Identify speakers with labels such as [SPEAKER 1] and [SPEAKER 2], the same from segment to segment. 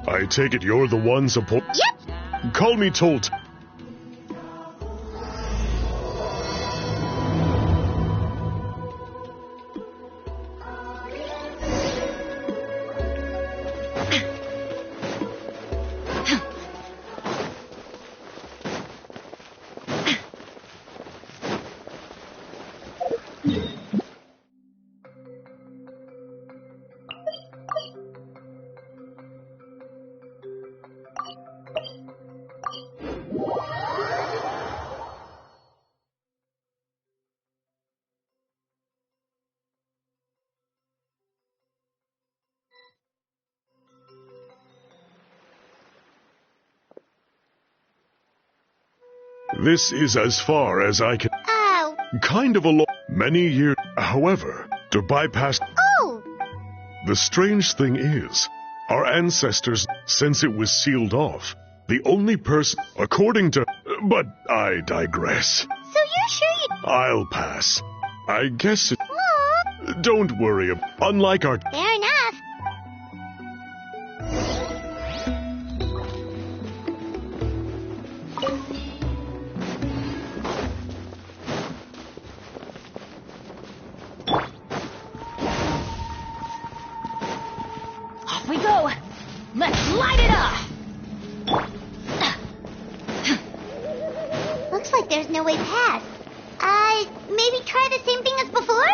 [SPEAKER 1] I take it you're the one support.
[SPEAKER 2] Yep.
[SPEAKER 1] Call me Tolt. This is as far as I can.
[SPEAKER 2] Oh.
[SPEAKER 1] Kind of a long. Many years. However, to bypass.
[SPEAKER 2] Oh.
[SPEAKER 1] The strange thing is, our ancestors, since it was sealed off, the only person, according to. But I digress.
[SPEAKER 2] So you're sure you...
[SPEAKER 1] I'll pass. I guess it.
[SPEAKER 2] Aw.
[SPEAKER 1] Don't worry. Unlike our.
[SPEAKER 2] Fair enough.
[SPEAKER 3] Off we go! Let's light it up!
[SPEAKER 2] Looks like there's no way past. Maybe try the same thing as before?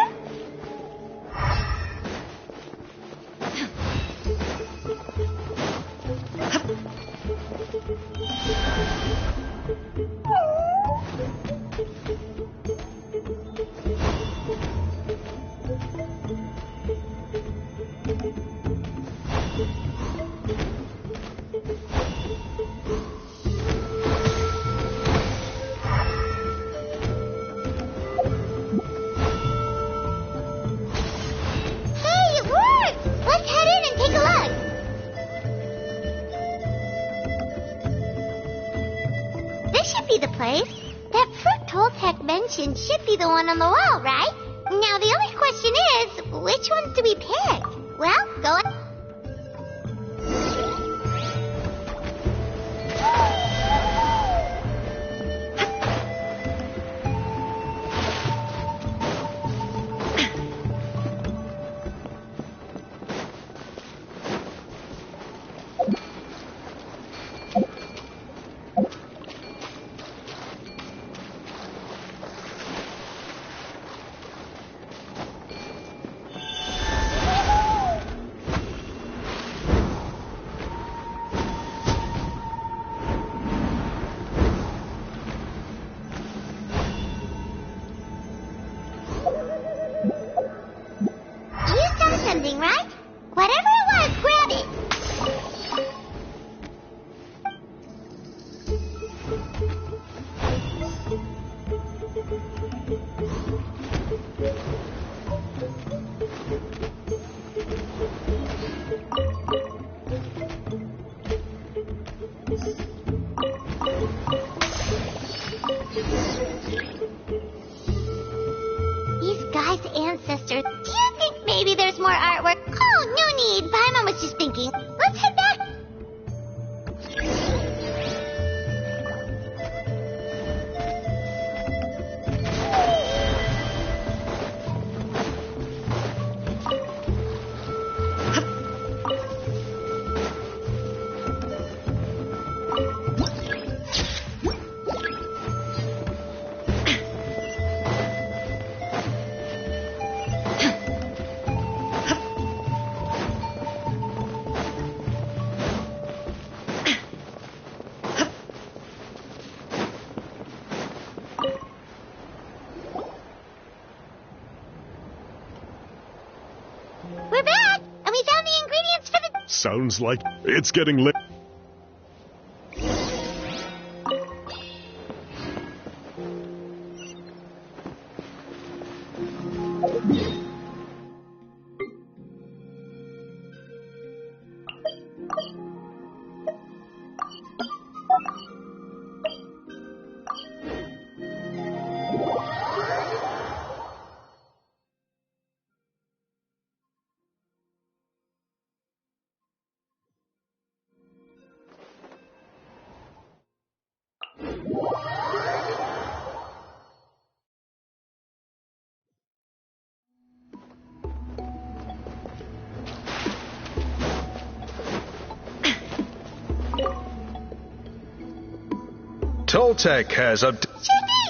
[SPEAKER 2] Hey, it worked! Let's head in and take a look. This should be the place. That fruit Toltec mentioned should be the one on the wall, right? Now the only question is, which ones do we pick? Well, go on. Something, right? Whatever it was, grab it. These guys' ancestors. Do you think maybe there's more artwork? Oh, no need. Paimon was just thinking. Let's head back. We're back, and we found the ingredients for the...
[SPEAKER 1] Sounds like it's getting late.
[SPEAKER 4] Toltec has a...
[SPEAKER 2] Sure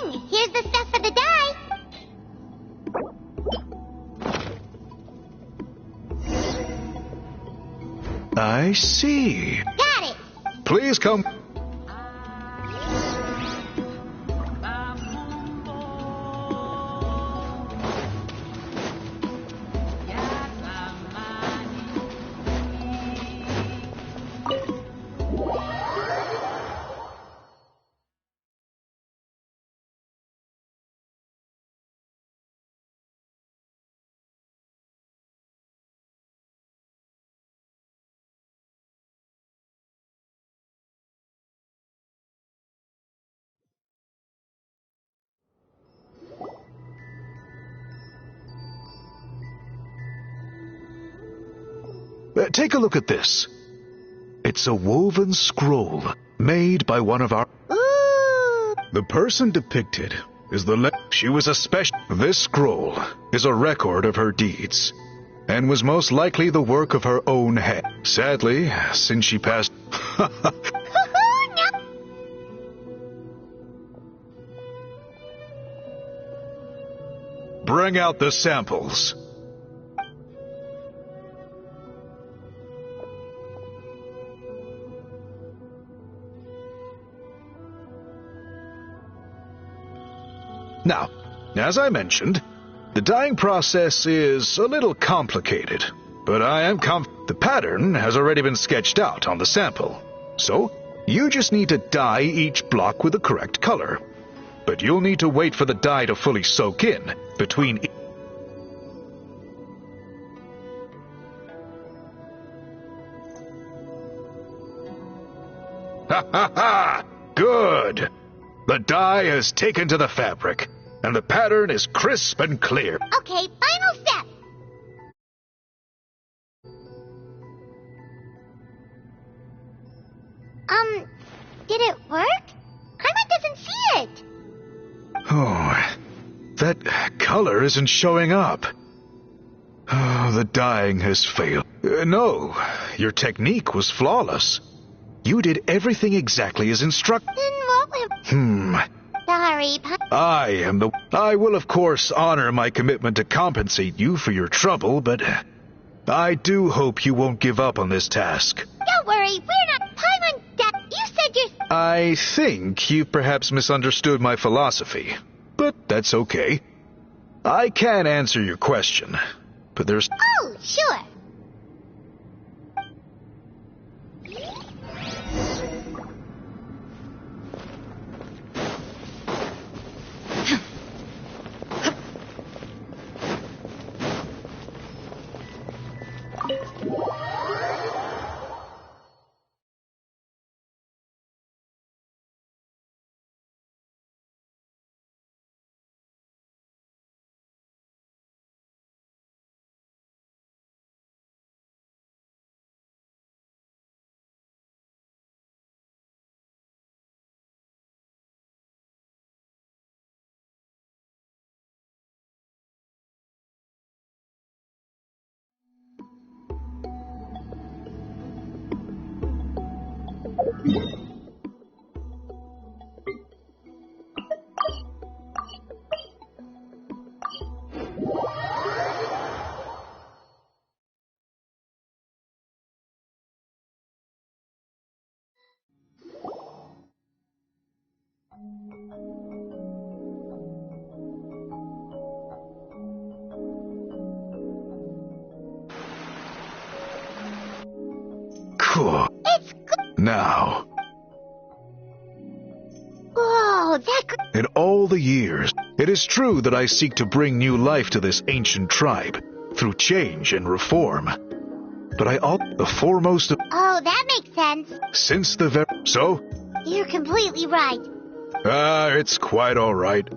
[SPEAKER 2] thing. Here's the stuff for the dye.
[SPEAKER 4] I see.
[SPEAKER 2] Got it.
[SPEAKER 4] Please come. Take a look at this. It's a woven scroll made by one of our...
[SPEAKER 2] Ooh.
[SPEAKER 4] The person depicted is the... She was a special... This scroll is a record of her deeds and was most likely the work of her own hand. Sadly, since she passed...
[SPEAKER 2] No.
[SPEAKER 4] Bring out the samples. Now, as I mentioned, the dyeing process is a little complicated, but I am the pattern has already been sketched out on the sample. So, you just need to dye each block with the correct color. But you'll need to wait for the dye to fully soak in between... Ha ha ha! Good! The dye has taken to the fabric, and the pattern is crisp and clear.
[SPEAKER 2] Okay, final step. Did it work? Paimon doesn't see it.
[SPEAKER 4] Oh, that color isn't showing up. Oh, the dyeing has failed. No, your technique was flawless. You did everything exactly as instructed.
[SPEAKER 2] Then what went... Sorry,
[SPEAKER 4] I will, of course, honor my commitment to compensate you for your trouble, but I do hope you won't give up on this task.
[SPEAKER 2] Don't worry, we're not... Paimon, you said you're...
[SPEAKER 4] I think you perhaps misunderstood my philosophy, but that's okay. I can answer your question, but there's...
[SPEAKER 2] Oh, sure.
[SPEAKER 4] Cool.
[SPEAKER 2] It's good.
[SPEAKER 4] Now,
[SPEAKER 2] Whoa, that could...
[SPEAKER 4] in all the years, it is true that I seek to bring new life to this ancient tribe through change and reform. But the foremost of...
[SPEAKER 2] Oh, that makes sense.
[SPEAKER 4] Since the very... So?
[SPEAKER 2] You're completely right.
[SPEAKER 4] It's quite all right.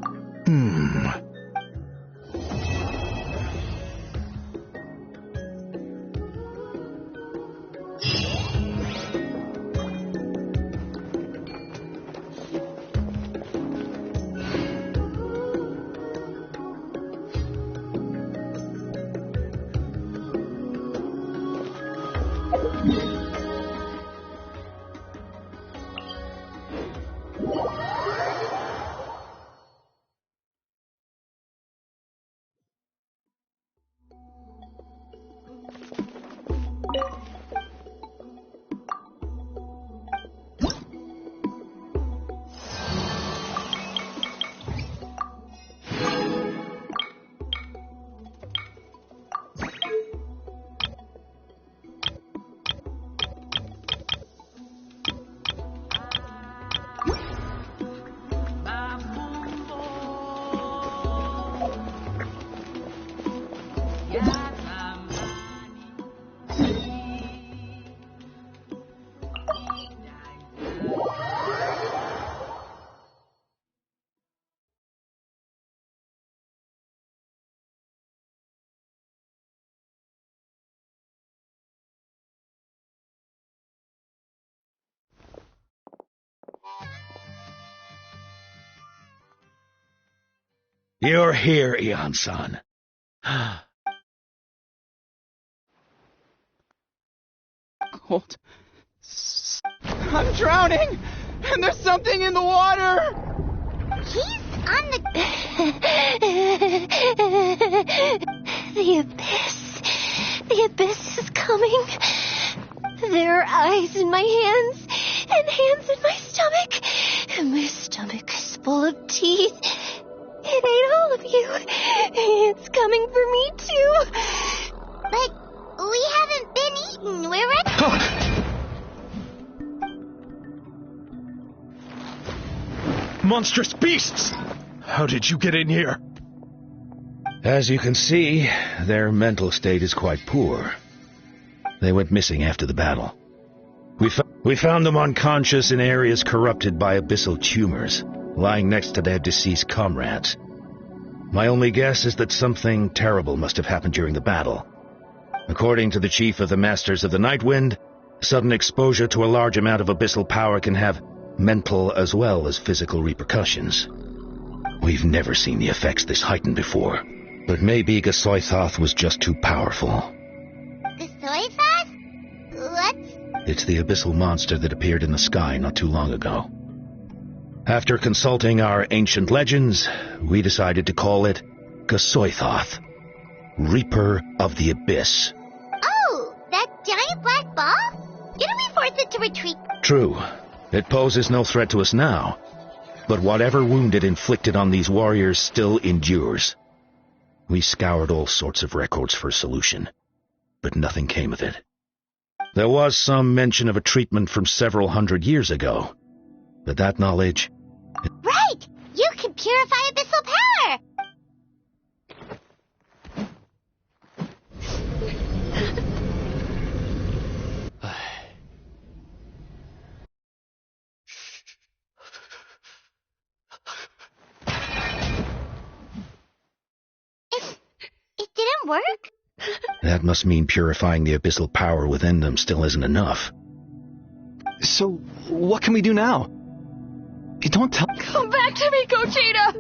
[SPEAKER 5] You're here, Eon-san.
[SPEAKER 6] Cold. I'm drowning! And there's something in the water!
[SPEAKER 2] He's on the...
[SPEAKER 7] The abyss. The abyss is coming. There are eyes in my hands, and hands in my stomach. And my stomach is full of teeth. It ate all of you. It's coming for me, too.
[SPEAKER 2] But we haven't been eaten. We're ready.
[SPEAKER 5] Monstrous beasts! How did you get in here? As you can see, their mental state is quite poor. They went missing after the battle. We found them unconscious in areas corrupted by abyssal tumors, lying next to their deceased comrades. My only guess is that something terrible must have happened during the battle. According to the chief of the Masters of the Nightwind, sudden exposure to a large amount of abyssal power can have mental as well as physical repercussions. We've never seen the effects this heightened before, but maybe Gasoithoth was just too powerful.
[SPEAKER 2] Gasoithoth? What's...
[SPEAKER 5] It's the abyssal monster that appeared in the sky not too long ago. After consulting our ancient legends, we decided to call it Gasoithoth, Reaper of the Abyss.
[SPEAKER 2] Oh, that giant black ball? Didn't we force it to retreat?
[SPEAKER 5] True. It poses no threat to us now, but whatever wound it inflicted on these warriors still endures. We scoured all sorts of records for a solution, but nothing came of it. There was some mention of a treatment from several hundred years ago, but that knowledge...
[SPEAKER 2] Right! You can purify abyssal power! It didn't work?
[SPEAKER 5] That must mean purifying the abyssal power within them still isn't enough.
[SPEAKER 6] So, what can we do now? You don't tell...
[SPEAKER 3] Come back to me, Gogeta!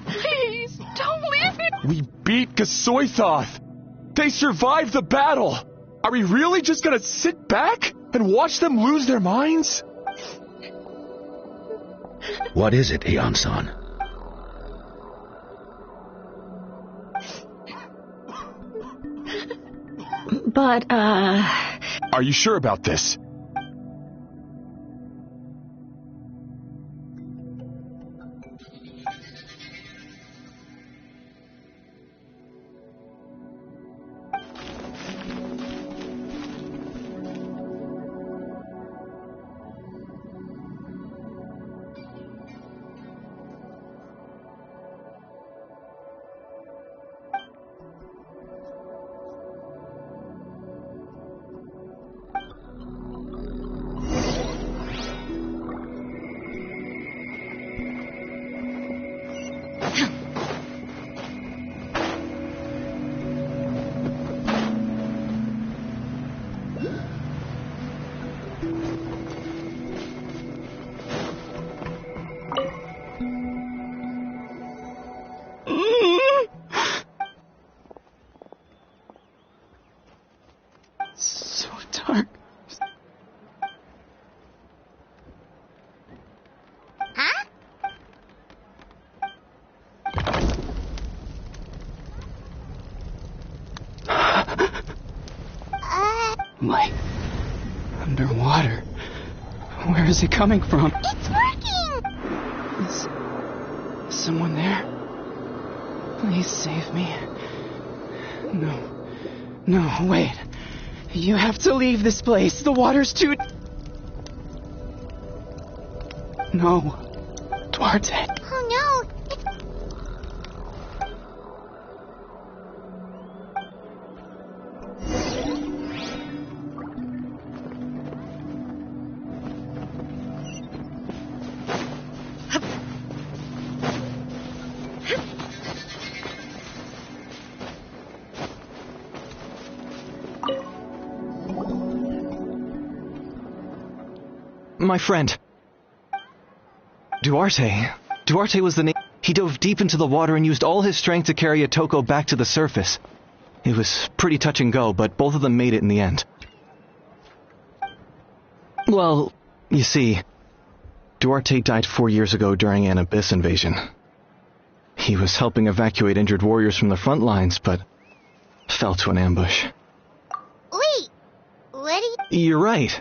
[SPEAKER 3] Please, don't leave me!
[SPEAKER 6] We beat Gasoithoth! They survived the battle! Are we really just gonna sit back and watch them lose their minds?
[SPEAKER 5] What is it, Eon-san?
[SPEAKER 7] But,
[SPEAKER 6] Are you sure about this? So dark.
[SPEAKER 2] Huh?
[SPEAKER 6] Light. Underwater. Where is it coming from?
[SPEAKER 2] It's working!
[SPEAKER 6] Is someone there? Please save me. No. No, wait. You have to leave this place. The water's too... No. Duarte.
[SPEAKER 2] Oh no!
[SPEAKER 6] My friend. Duarte. Duarte was the name...
[SPEAKER 8] He dove deep into the water and used all his strength to carry Otoko back to the surface. It was pretty touch and go, but both of them made it in the end. Well, you see, Duarte died 4 years ago during an abyss invasion. He was helping evacuate injured warriors from the front lines, but fell to an ambush.
[SPEAKER 2] Wait, what do you...
[SPEAKER 8] You're right.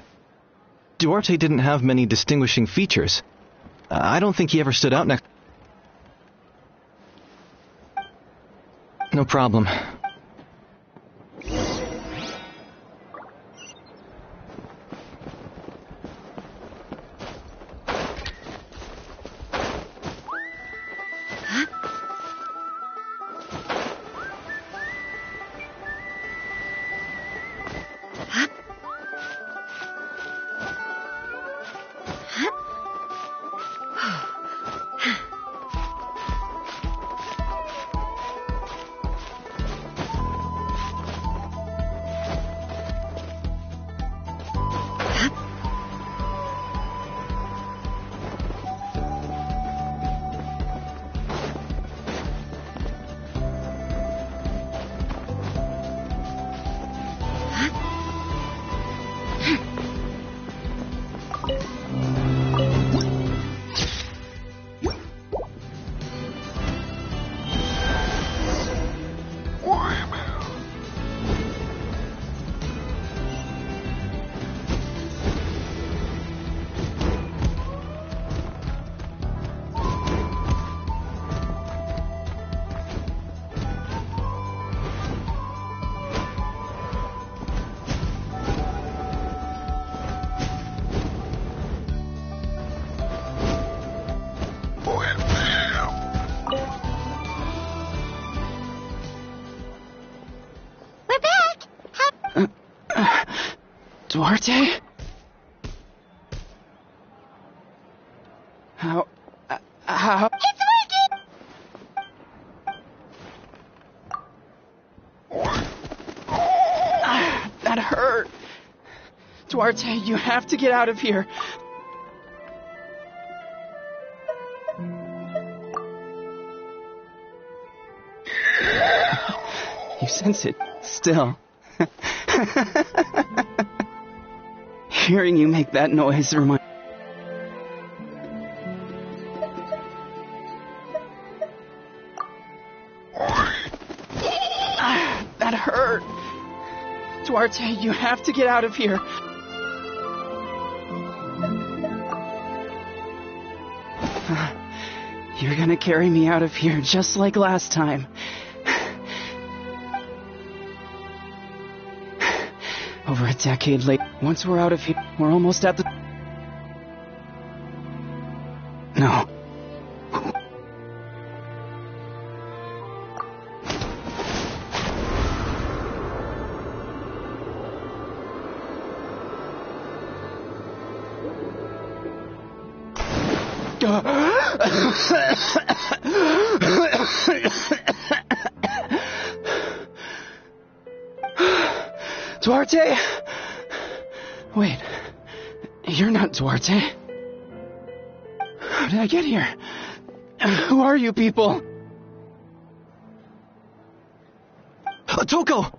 [SPEAKER 8] Duarte didn't have many distinguishing features. I don't think he ever stood out next... No problem. Duarte? How?
[SPEAKER 2] It's working!
[SPEAKER 6] That hurt. Duarte, you have to get out of here. You sense it still. Hearing you make that noise reminds... That hurt. Duarte, you have to get out of here. You're gonna carry me out of here just like last time. Over a decade later, once we're out of here, we're almost at the... No. Duarte? Wait, you're not Duarte. How did I get here? Who are you people?
[SPEAKER 8] Otoko!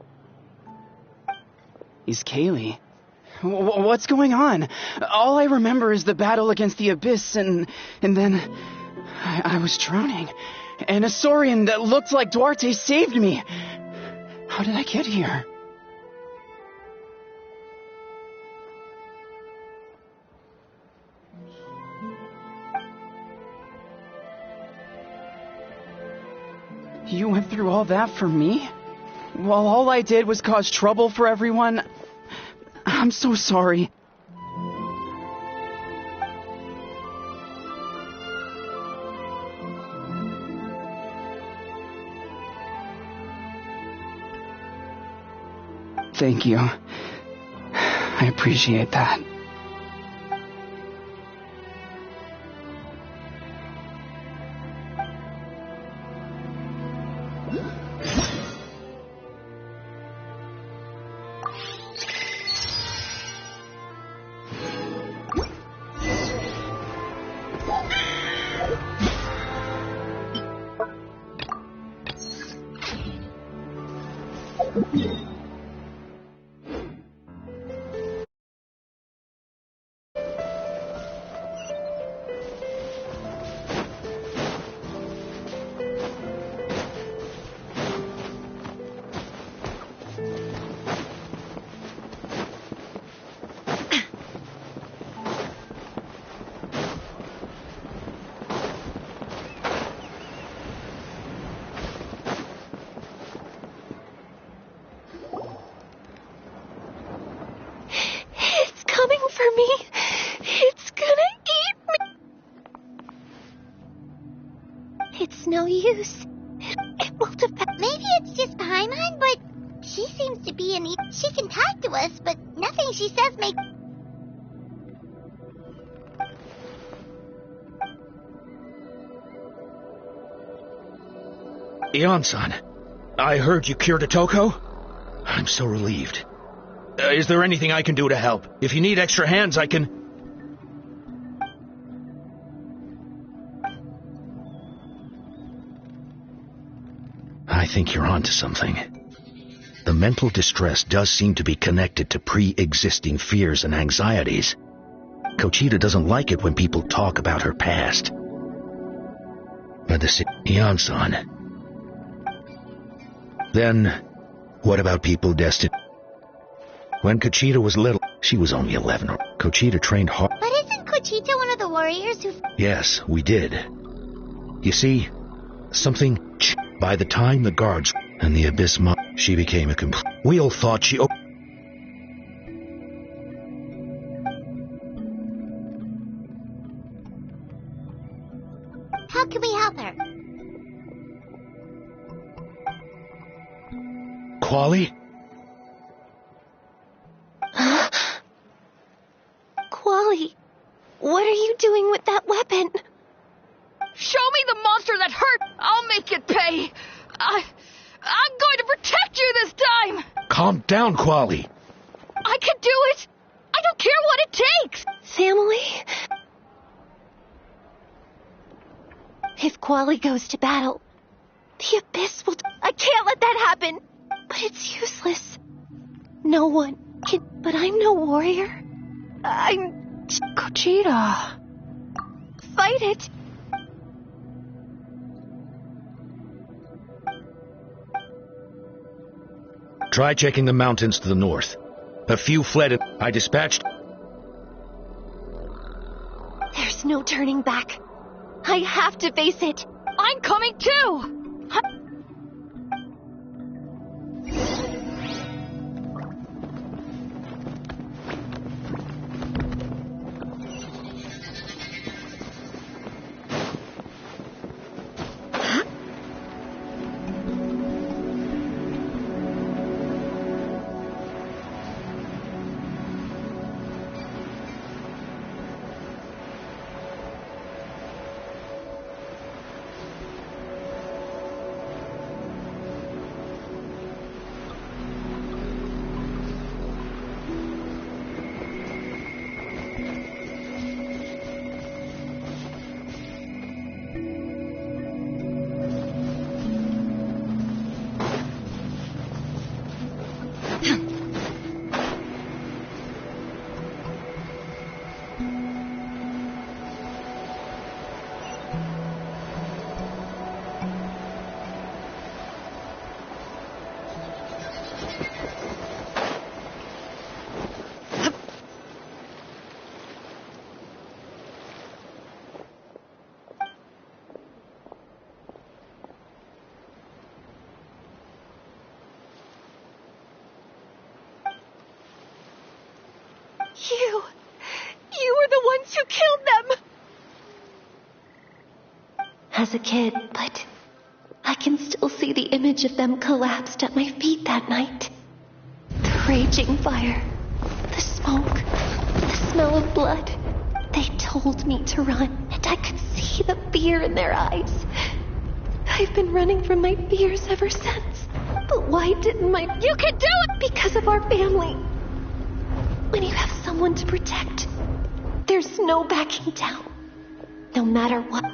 [SPEAKER 6] He's Kaylee. What's going on? All I remember is the battle against the Abyss, and then I was drowning. And a Saurian that looked like Duarte saved me. How did I get here? You went through all that for me? While all I did was cause trouble for everyone? I'm so sorry. Thank you. I appreciate that.
[SPEAKER 7] for me. It's gonna eat me. It's no use. It will defend.
[SPEAKER 2] Maybe it's just Paimon, but she seems to be she can talk to us, but nothing she says makes...
[SPEAKER 5] Ion-san, I heard you cured Otoko? I'm so relieved. Is there anything I can do to help? If you need extra hands, I can... I think you're onto something. The mental distress does seem to be connected to pre-existing fears and anxieties. Kochita doesn't like it when people talk about her past. But Ion-san... Then, what about people destined? When Kochita was little, she was only 11. Kochita trained hard.
[SPEAKER 2] But isn't Kochita one of the warriors who...
[SPEAKER 5] Yes, we did. You see, something... By the time the guards and the Abyss she became a complete... We all thought she...
[SPEAKER 2] How can we help her?
[SPEAKER 5] Quali?
[SPEAKER 7] Quali, what are you doing with that weapon?
[SPEAKER 3] Show me the monster that hurt. I'll make it pay. I'm going to protect you this time.
[SPEAKER 5] Calm down, Quali.
[SPEAKER 3] I can do it. I don't care what it takes.
[SPEAKER 7] Family? If Quali goes to battle, the Abyss will... I can't let that happen. But it's useless. No one can... But I'm no warrior. I'm... Kochita. Fight it.
[SPEAKER 5] Try checking the mountains to the north. A few fled and I dispatched...
[SPEAKER 7] There's no turning back. I have to face it.
[SPEAKER 3] I'm coming too. You were the ones who killed them!
[SPEAKER 7] As a kid, but I can still see the image of them collapsed at my feet that night. The raging fire, the smoke, the smell of blood. They told me to run, and I could see the fear in their eyes. I've been running from my fears ever since. But why didn't my...
[SPEAKER 3] You can do it!
[SPEAKER 7] Because of our family. When you have someone to protect, there's no backing down, no matter what.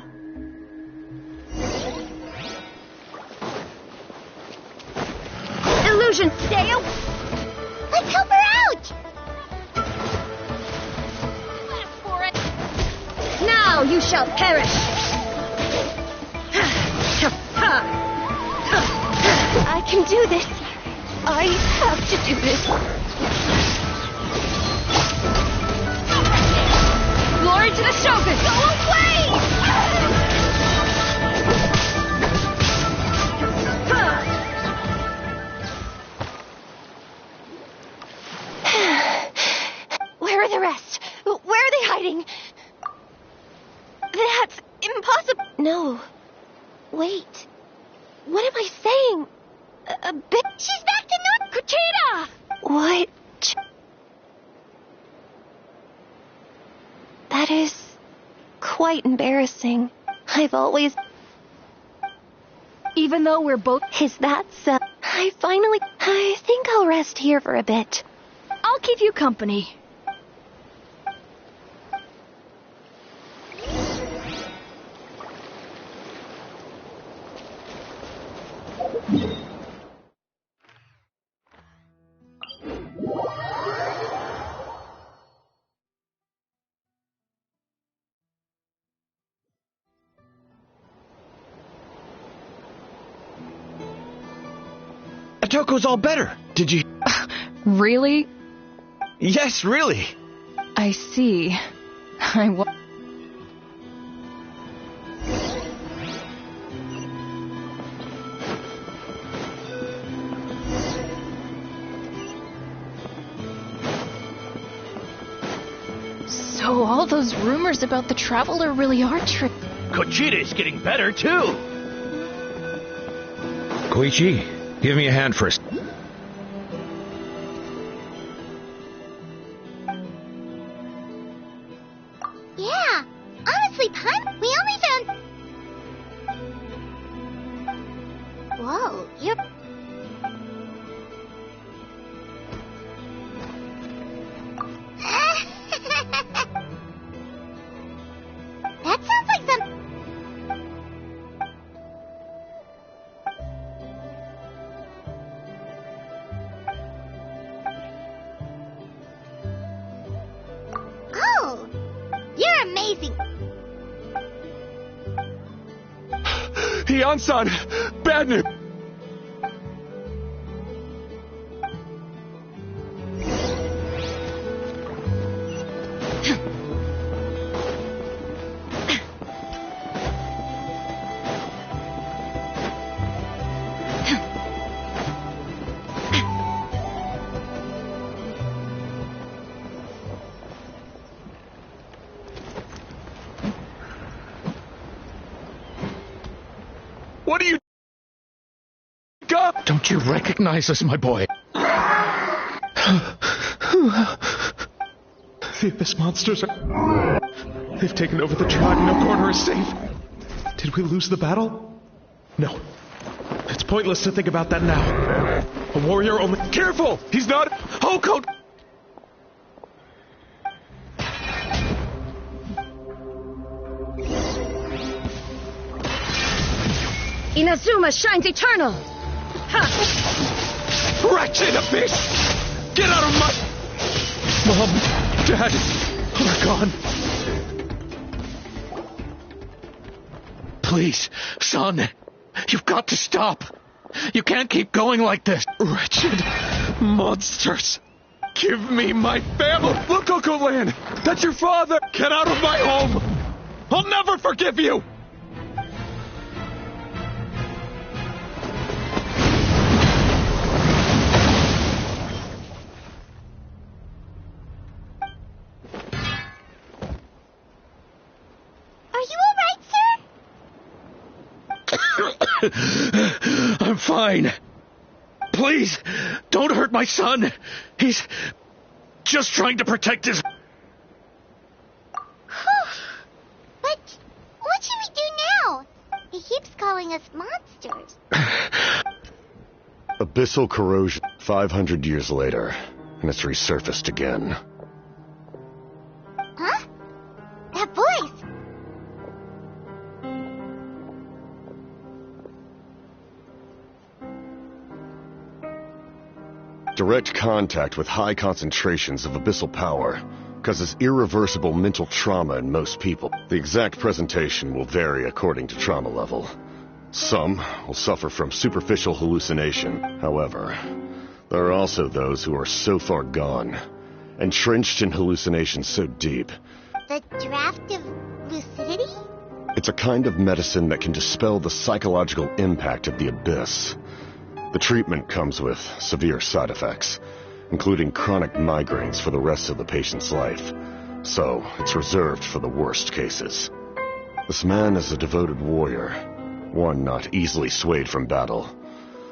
[SPEAKER 3] Illusion, stay away!
[SPEAKER 2] Let's help her out!
[SPEAKER 3] Now you shall perish!
[SPEAKER 7] I can do this. I have to do this.
[SPEAKER 3] Glory to the Shogun! Go away!
[SPEAKER 7] Where are the rest? Where are they hiding? That's impossible. No. Wait. What am I saying? A bit.
[SPEAKER 2] She's back to North
[SPEAKER 7] Kuchita! What? That is quite embarrassing. I've always...
[SPEAKER 3] Even though we're both...
[SPEAKER 7] Is that so? I think I'll rest here for a bit.
[SPEAKER 3] I'll keep you company.
[SPEAKER 5] Toko's all better. Did you...
[SPEAKER 3] Really?
[SPEAKER 5] Yes, really.
[SPEAKER 3] I see. So all those rumors about the Traveler really are true.
[SPEAKER 5] Kuchita's getting better, too. Koichi, give me a hand first.
[SPEAKER 2] Yeah, honestly, Pun, we only found... Whoa, you're... That sounds like some... Oh, you're amazing.
[SPEAKER 5] Hian-san, bad news. What are you... God, don't you recognize us, my boy? The Abyss monsters are... They've taken over the tribe. No corner is safe. Did we lose the battle? No. It's pointless to think about that now. A warrior only... Careful! He's not... Hoko...
[SPEAKER 3] Inazuma shines eternal! Ha!
[SPEAKER 5] Wretched Abyss! Get out of my... Mom, Dad, are gone. Please, son, you've got to stop. You can't keep going like this. Wretched monsters. Give me my family. Look, Uncle Lan, that's your father. Get out of my home. I'll never forgive you. I'm fine. Please, don't hurt my son. He's just trying to protect his...
[SPEAKER 2] But what should we do now? He keeps calling us monsters.
[SPEAKER 1] Abyssal corrosion, 500 years later, and it's resurfaced again.
[SPEAKER 2] Huh? That voice!
[SPEAKER 1] Direct contact with high concentrations of abyssal power causes irreversible mental trauma in most people. The exact presentation will vary according to trauma level. Some will suffer from superficial hallucination. However, there are also those who are so far gone, entrenched in hallucinations so deep.
[SPEAKER 2] The draft of lucidity?
[SPEAKER 1] It's a kind of medicine that can dispel the psychological impact of the abyss. The treatment comes with severe side effects, including chronic migraines for the rest of the patient's life. So, it's reserved for the worst cases. This man is a devoted warrior, one not easily swayed from battle.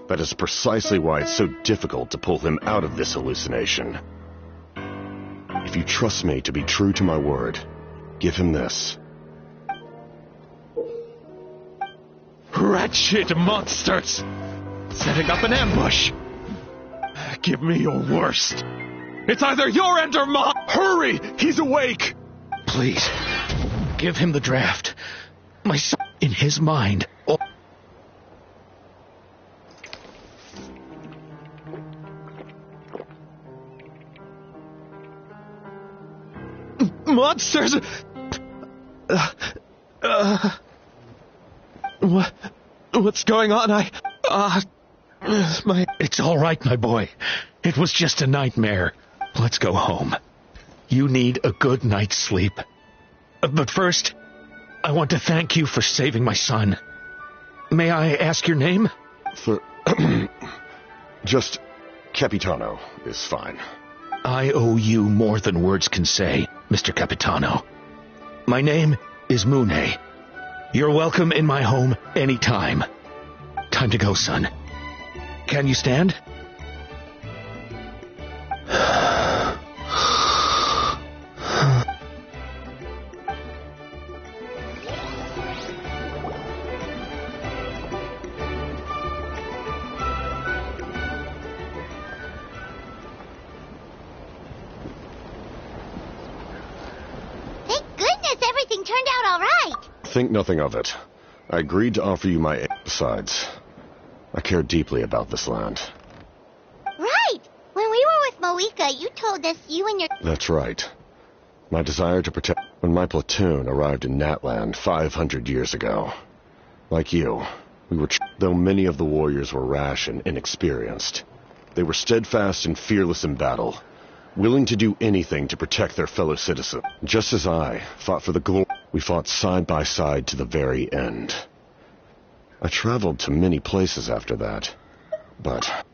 [SPEAKER 1] That is precisely why it's so difficult to pull him out of this hallucination. If you trust me to be true to my word, give him this.
[SPEAKER 5] Wretched monsters! Setting up an ambush! Give me your worst! It's either your end or mine! Hurry! He's awake! Please, give him the draft. My son, in his mind. Monsters! What's going on? It's all right, my boy. It was just a nightmare. Let's go home. You need a good night's sleep. But first, I want to thank you for saving my son. May I ask your name?
[SPEAKER 1] Just Capitano is fine.
[SPEAKER 5] I owe you more than words can say, Mr. Capitano. My name is Mune. You're welcome in my home anytime. Time to go, son. Can you stand?
[SPEAKER 1] Think nothing of it. I agreed to offer you my aid. Besides, I care deeply about this land.
[SPEAKER 2] Right! When we were with Moika, you told us you and your...
[SPEAKER 1] That's right. My desire to protect... When my platoon arrived in Natland 500 years ago. Like you, we were... Though many of the warriors were rash and inexperienced, they were steadfast and fearless in battle, willing to do anything to protect their fellow citizens. Just as I fought for the glory... We fought side by side to the very end. I traveled to many places after that, but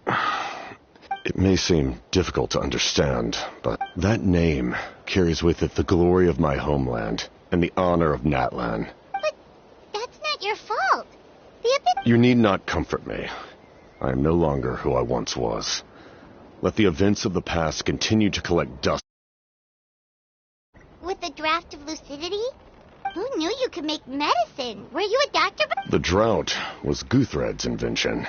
[SPEAKER 1] it may seem difficult to understand, but that name carries with it the glory of my homeland and the honor of Natlan.
[SPEAKER 2] But that's not your fault.
[SPEAKER 1] You need not comfort me. I am no longer who I once was. Let the events of the past continue to collect dust.
[SPEAKER 2] With the draft of lucidity? Who knew you could make medicine? Were you a doctor?
[SPEAKER 1] The drought was Guthred's invention.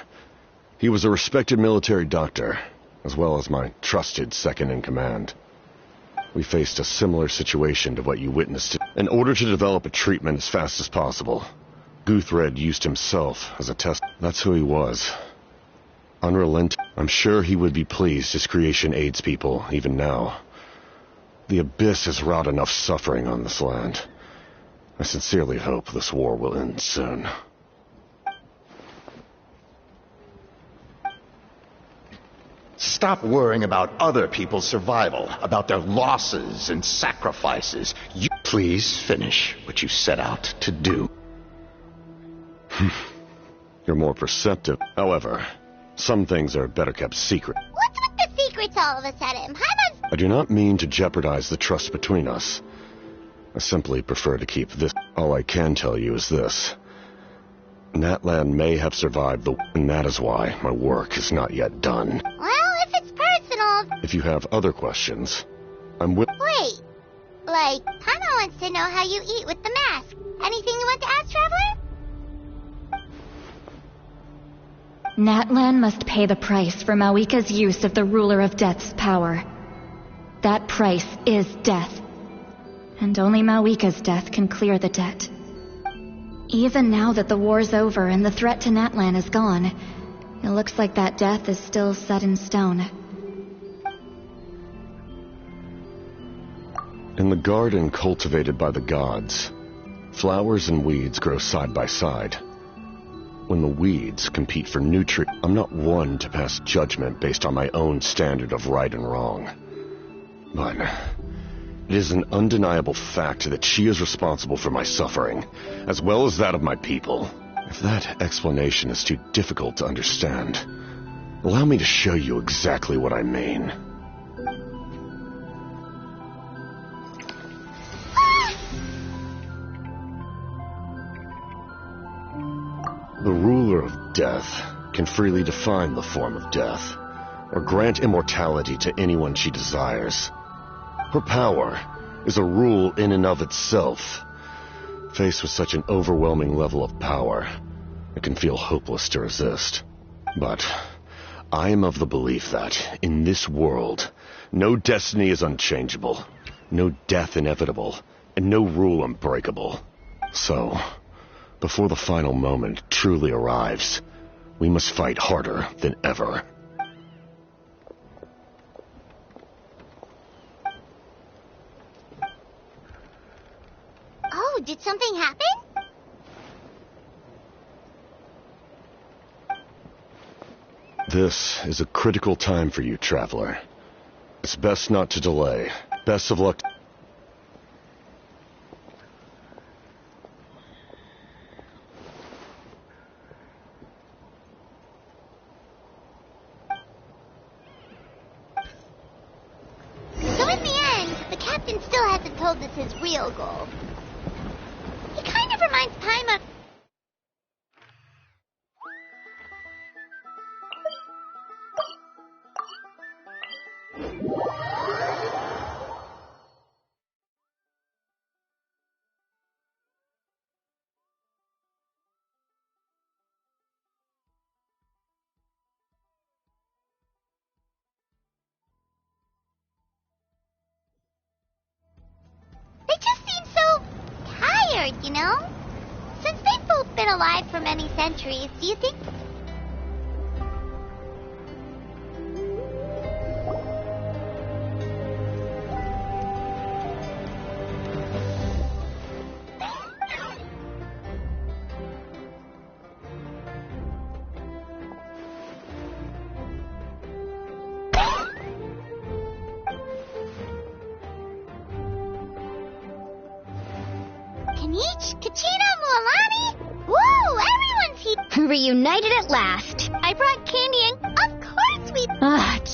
[SPEAKER 1] He was a respected military doctor, as well as my trusted second-in-command. We faced a similar situation to what you witnessed. In order to develop a treatment as fast as possible, Guthred used himself as a test. That's who he was. Unrelenting. I'm sure he would be pleased his creation aids people, even now. The Abyss has wrought enough suffering on this land. I sincerely hope this war will end soon.
[SPEAKER 9] Stop worrying about other people's survival, about their losses and sacrifices. You please finish what you set out to do.
[SPEAKER 1] You're more perceptive. However, some things are better kept secret.
[SPEAKER 2] What's with the secrets all of a sudden?
[SPEAKER 1] I do not mean to jeopardize the trust between us. I simply prefer to keep this. All I can tell you is this. Natlan may have survived and that is why my work is not yet done.
[SPEAKER 2] Well, if it's personal...
[SPEAKER 1] If you have other questions, I'm
[SPEAKER 2] Wait. Like, Hana wants to know how you eat with the mask. Anything you want to ask, Traveler?
[SPEAKER 10] Natlan must pay the price for Mawika's use of the Ruler of Death's power. That price is death. And only Mawika's death can clear the debt. Even now that the war's over and the threat to Natlan is gone, it looks like that death is still set in stone.
[SPEAKER 1] In the garden cultivated by the gods, flowers and weeds grow side by side. When the weeds compete for nutrients, I'm not one to pass judgment based on my own standard of right and wrong. But it is an undeniable fact that she is responsible for my suffering, as well as that of my people. If that explanation is too difficult to understand, allow me to show you exactly what I mean. The ruler of death can freely define the form of death, or grant immortality to anyone she desires. Her power is a rule in and of itself. Faced with such an overwhelming level of power, it can feel hopeless to resist. But I am of the belief that, in this world, no destiny is unchangeable, no death inevitable, and no rule unbreakable. So, before the final moment truly arrives, we must fight harder than ever.
[SPEAKER 2] Oh, did something happen?
[SPEAKER 1] This is a critical time for you, Traveler. It's best not to delay. Best of luck.
[SPEAKER 2] So in the end, the captain still hasn't told us his real goal. He kind of reminds Paimon... They just seem so tired, you know? Since they've both been alive for many centuries, do you think... Kanich, Kachina, Mualani? Woo, everyone's here!
[SPEAKER 10] Reunited at last.
[SPEAKER 2] I brought candy and... Of course we...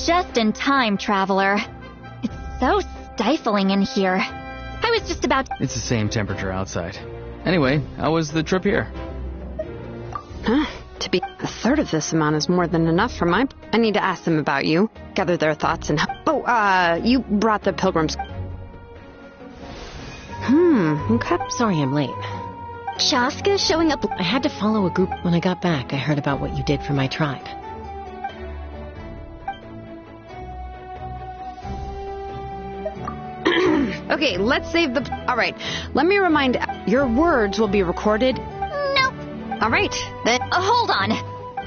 [SPEAKER 10] Just in time, Traveler. It's so stifling in here. I was just about...
[SPEAKER 6] It's the same temperature outside. Anyway, how was the trip here?
[SPEAKER 11] Huh? To be a third of this amount is more than enough for my... I need to ask them about you, gather their thoughts, and... Oh, you brought the pilgrims... Okay.
[SPEAKER 12] Sorry I'm late.
[SPEAKER 10] Shaska showing up...
[SPEAKER 12] I had to follow a group when I got back. I heard about what you did for my tribe.
[SPEAKER 11] Okay, let's save the... Alright, let me remind... Your words will be recorded...
[SPEAKER 2] Nope.
[SPEAKER 11] Alright, then...
[SPEAKER 10] hold on.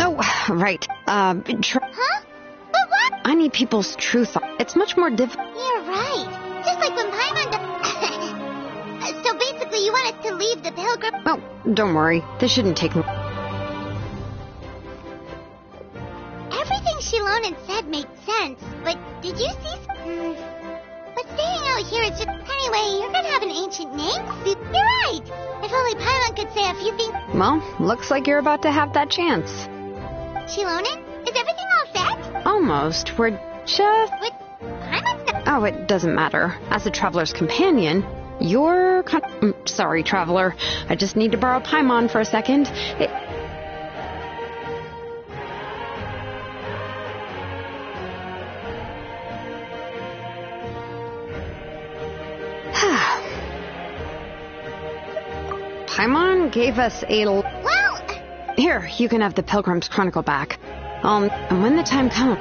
[SPEAKER 11] Oh, right.
[SPEAKER 2] Huh? But what?
[SPEAKER 11] I need people's true thoughts. It's much more difficult...
[SPEAKER 2] You're right. Just like when Paimon... So basically you want us to leave the pilgrim...
[SPEAKER 11] Oh, don't worry. This shouldn't take...
[SPEAKER 2] Everything Shilonen said made sense, but did you see... But staying out here is just... Anyway, you're gonna have an ancient name? You're right. If only Paimon could say a few things...
[SPEAKER 11] Well, looks like you're about to have that chance.
[SPEAKER 2] Shilonen, is everything all set?
[SPEAKER 11] Almost. We're just...
[SPEAKER 2] With Paimon's not...
[SPEAKER 11] Oh, it doesn't matter. As a traveler's companion, you're... Sorry, traveler. I just need to borrow Paimon for a second. Paimon gave us a...
[SPEAKER 2] Well...
[SPEAKER 11] Here, you can have the Pilgrim's Chronicle back. And when the time comes...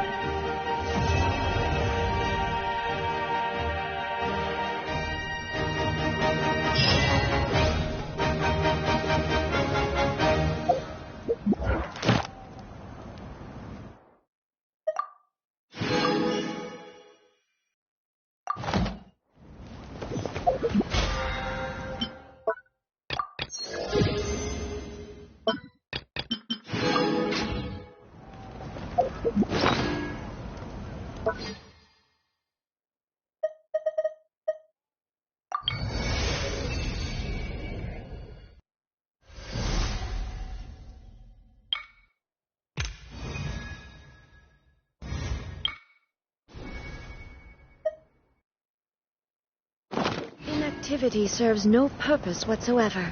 [SPEAKER 12] Inactivity serves no purpose whatsoever.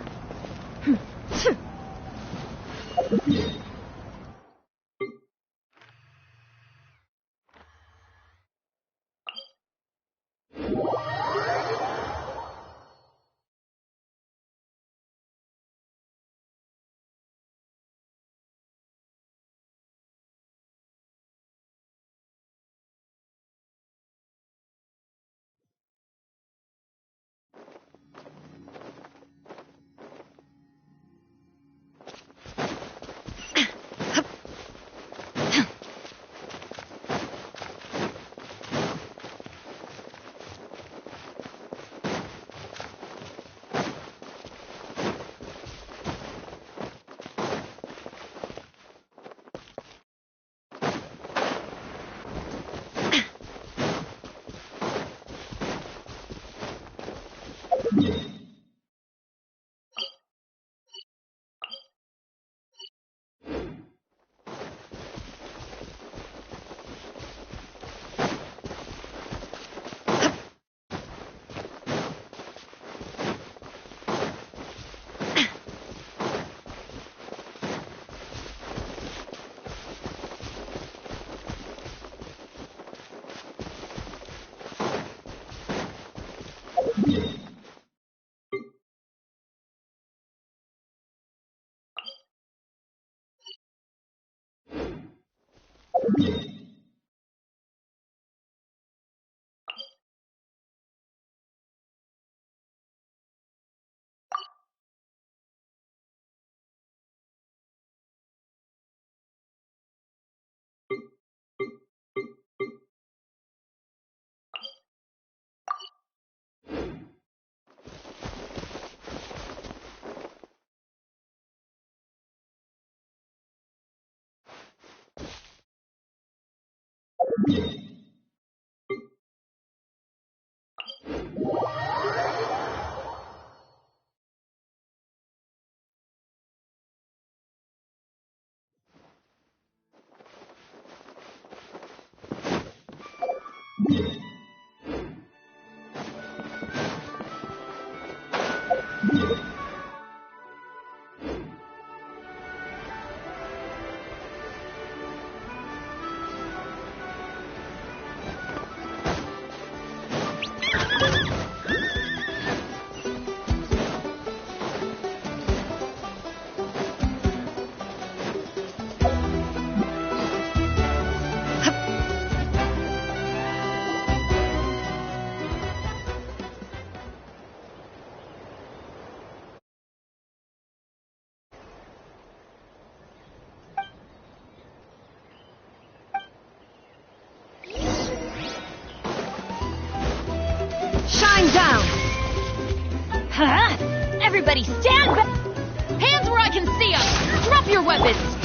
[SPEAKER 3] Shine down! Huh? Everybody stand back! Hands where I can see them! Drop your weapons!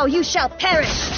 [SPEAKER 3] Now you shall perish!